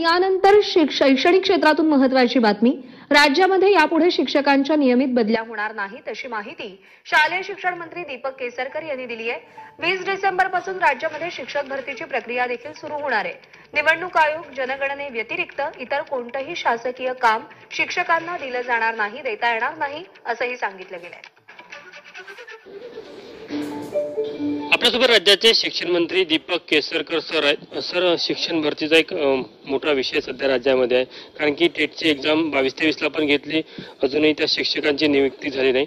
यानंतर शैक्षणिक क्षेत्रातून महत्त्वाची बातमी। राज्यामध्ये यापुढे शिक्षकांच्या नियमित बदल्या होणार नाहीत अशी माहिती शालेय शिक्षण मंत्री दीपक केसरकर यांनी दिली आहे। 20 डिसेंबरपासून राज्यामध्ये शिक्षक भरतीची प्रक्रिया देखील सुरू होणार आहे। निवडणूक आयोग जनगणनेव्यतिरिक्त इतर कोणतेही शासकीय काम शिक्षकांना दिलं जाणार नाही, देता येणार नाही असंही सांगितलं गेलंय। आपल्यासोबत राज्याचे शिक्षण मंत्री दीपक केसरकर सर आहेत। सर, शिक्षण भरतीचा एक मोठा विषय सध्या राज्यामध्ये आहे, कारण की टेटची एक्झाम 22-23 ला पण घेतली, अजूनही त्या शिक्षकांची नियुक्ती झाली नाही।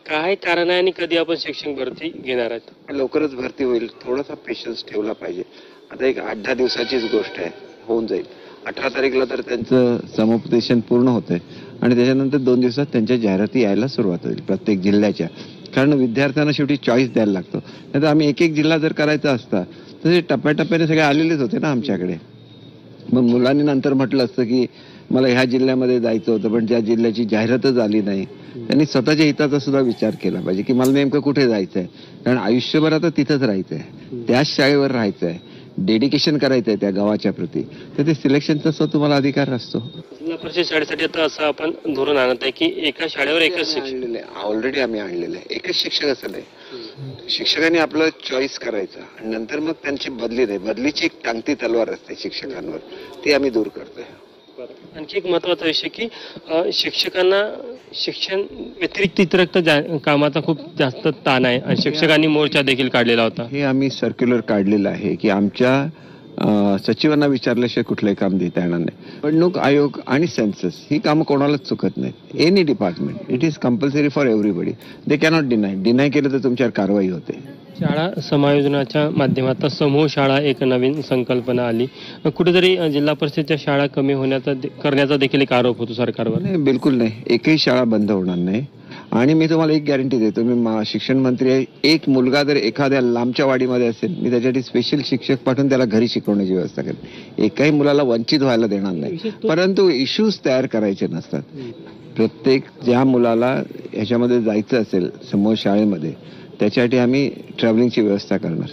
काय कारण आहे आणि कधी आपण शिक्षक भरती घेणार आहात? लवकरच भरती होईल, थोडासा पेशन्स ठेवला पाहिजे। आता एक 8-10 दिवसाचीच गोष्ट आहे, होऊन जाईल। 18 तारीखला तर त्यांचं समुपदेशन पूर्ण होतंय आणि त्याच्यानंतर 2 दिवसात त्यांच्या जाहिराती यायला सुरुवात होईल प्रत्येक जिल्ह्याच्या, कारण विद्यार्थ्यांना शेवटी चॉईस द्यायला लागतो। नाहीतर आम्ही एक जिल्हा जर करायचा असता तर ते टप्प्याटप्प्याने सगळे आलेलेच होते ना आमच्याकडे। मग मुलांनी नंतर म्हटलं असतं की मला ह्या जिल्ह्यामध्ये जायचं होतं, पण त्या जिल्ह्याची जाहिरातच आली नाही। त्यांनी स्वतःच्या हिताचा सुद्धा विचार केला पाहिजे की मला नेमकं कुठे जायचंय, कारण आयुष्यभर आता तिथंच राहायचंय, त्याच शाळेवर राहायचंय, डेडिकेशन करायचंय त्या गावाच्या प्रती, तर ते सिलेक्शनचा तुम्हाला अधिकार असतो। जिल्हा परिषद शाळेसाठी आता असं आपण धोरण आणत आहे की एका शाळेवर एकच शिक्षक, ऑलरेडी आम्ही आणलेलं आहे। एकच शिक्षक असं नाही, शिक्षकांनी आपलं चॉईस करायचं आणि नंतर मग त्यांची बदली नाही, बदलीची एक टांगती तलवार असते शिक्षकांवर, ती आम्ही दूर करतोय। आणखी एक महत्वाचा विषय की शिक्षकांना शिक्षण व्यतिरिक्त इतर कामाचा खूप जास्त ताण आहे आणि शिक्षकांनी मोर्चा देखील काढलेला होता। हे आम्ही सर्क्युलर काढलेलं आहे की आमच्या सचिवांना विचारल्याशिवाय कुठलंही काम देता येणार नाही। निवडणूक आयोग आणि सेन्सस ही कामं कोणालाच चुकत नाहीत। Any department, it is compulsory for everybody, they cannot deny केलं तर तुमच्यावर कारवाई होते। शाळा समायोजनाच्या माध्यमातून समूह शाळा एक नवीन संकल्पना आली, कुठेतरी जिल्हा परिषदच्या शाळा कमी करण्याचा देखील एक आरोप होतो सरकारवर। नाही, बिलकुल नाही, एकही शाळा बंद होणार नाही। आणि मी तुम्हाला एक गॅरंटी देतो, मी शिक्षण मंत्री आहे, एक मुलगा जर एखाद्या लांबच्या वाडीमध्ये असेल, मी त्याच्यासाठी स्पेशल शिक्षक पाठवून त्याला घरी शिकवण्याची व्यवस्था करेन। एकाही मुलाला वंचित व्हायला देणार नाही, परंतु इश्यूज तयार करायचे नसतात। प्रत्येक ज्या मुलाला ह्याच्यामध्ये जायचं असेल समूह शाळेमध्ये, त्याच्यासाठी आम्ही ट्रॅव्हलिंगची व्यवस्था करणार।